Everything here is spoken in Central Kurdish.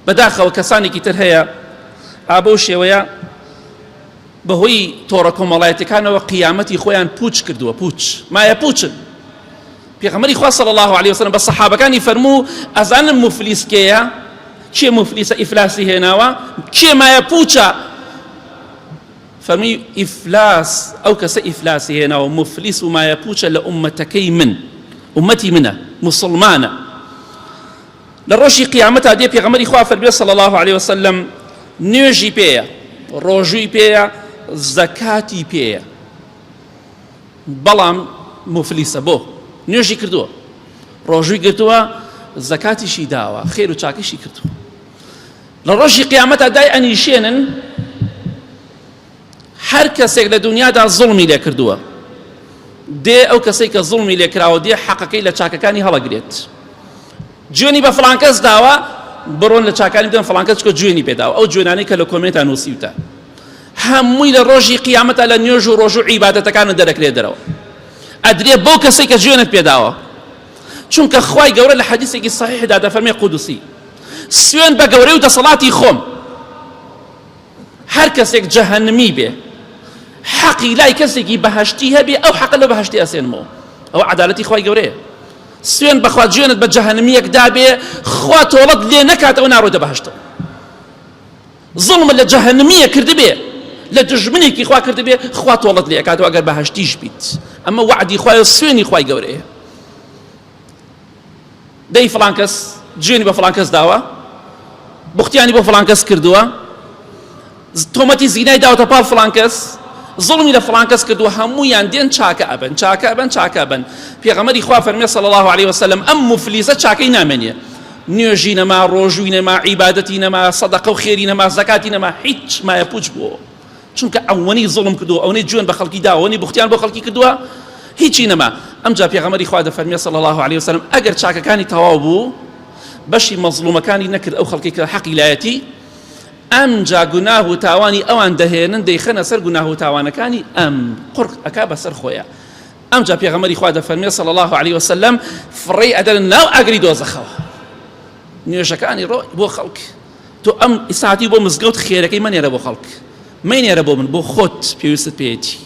بەداخەوە کەسانێکی تر هەیە ئابە شێوەیە بەهۆی تۆڕە کۆمەڵایەتەکانەوە قیامەتی خۆیان پوچ کردووە، پوچ مایە پوچن. پێغەمبەری خوا صلی الله علیه وسلم بە سەحابەکانی فەرموو ئەزانن موفلیس کێیە، کێ موفلیسە ئیفلاسی هێناوە، کێ مایە پوچە؟ فەرمی ئیفلاس ئەو کەسە ئیفلاسی هێناوە موفلیس و مایە پوچە لە ئومەتەکەی من، ئومەتی منە، موسڵمانە. لە ڕۆژی قیامەتا دێ پێغەمبەری خوا فەرمێ صلی الله علیه وسلم نوێژی پێیە، ڕۆژووی پێیە، زەکاتی پێیە، بەڵام موفلیسە. بۆ نوێژی کردووە، ڕۆژووی گرتووە، زەکاتیشی داوە، خێر و چاکیشی کردووە. لە ڕۆژی قیامەتا دای ئەنیشێنن هەر کەسێک لە دنیادا زوڵمی لێ کردووە، دێ ئەو کەسەی کە زوڵمی لێ کراوە دێ حەقەکەی لە چاکەکانی هەڵەگرێت. جوێنی بە فڵان کەس داوە، بڕۆن لە چاکانی بدەن فڵان کەس چکە جوێنی پێداوە. ئەو جوێنانەی کە لە کۆمێنتان نووسیوتە هەمووی لە ڕۆژی قیامەتە لە نوێژ و ڕۆژ و عیبادەتەکانت دەرەکرێت دەرەوە، ئەدرێ بەو کەسەی کە جوێنت پێداوە. چونکە خوای گەورە لە حەدیثێکی صحیحدا دەفەرمێ قودوسی سوێن بە گەورەی و دەسەڵاتی خۆم، هەر کەسێک جەهەنمی بێ حەقی لای کەسێکی بەهەشتی هەبێ ئەو حەقە لە بەهەشتی ئەسێنمەوە. ئەوە عەدالەتی خوای گەورەیە. سوێن بەخوا جوێنت بە جەهەنمیەکدا بێ خوا تۆڵەت لێ نەکاتەوە ناڕۆیتە بەهەشتەوە. زوڵمت لە جەهەنمیە کردبێ، لە دژمنێکی خوا کردبێ، خوا تۆڵەت لێ ئەکاتەوە ئەگەر بەهەشتیش بیت. ئەمە وعدی خوایە، سوێنی خوای گەورەیە. دەی فڵان کەس جوێنی بە فڵان کەس داوە، بوختیانی بۆ فڵان کەس کردووە، تۆمەتی زینای داوەتە پاڵ فڵان کەس، زوڵمی لە فڵان کەس کردووە، هەموویان دێن چاکە ئەبن، چاکە ئەبن، چاکە ئەبن. پێغەمبەری خوا فەرمێ صلی الله علیه وسلم ئەم موفلیسە چاکەی نامێنێ، نوێژی نەما، ڕۆژووی نەما، عیبادەتی نەما، سەدەقە و خێری نەما، زەکاتی نەما، هیچ مایە پوچ بووە. چونکە ئەوەنەی زوڵم کردووە، ئەوەنەی جوێن بە خەڵکی داوە، ئەوەنەی بوختیان بۆ خەڵکی کردووە، هیچی نەما. ئەمجا پێغەمبەری خوا دەفەرمێ صلی الله علیه وسلم ئەگەر چاکەکانی تەواو بوو، بەشی مەزلومەکانی نەکرد ئەو خەڵکی کە حەقی لایەتی، ئەمجا گوناه و تاوانی ئەوان دەهێنن، دەیخەنە سەر گوناه و تاوانەکانی ئەم قورق ئەکا بەسەر خۆیە. ئەمجا پێغەمبەری خوا دەفەرمێ صلی الله علیه وسلم فڕێی ئەدەن ناو ئاگری دۆزەخەوە. نوێژەکانی ڕۆ بۆ خەڵک، تۆ ئەم ئیساعەتی بۆ مزگەوت خێرەکەی مەنێرە بۆ خەڵک، مەینێرە بۆ من، بۆ خۆت پێویستت پێیەتی.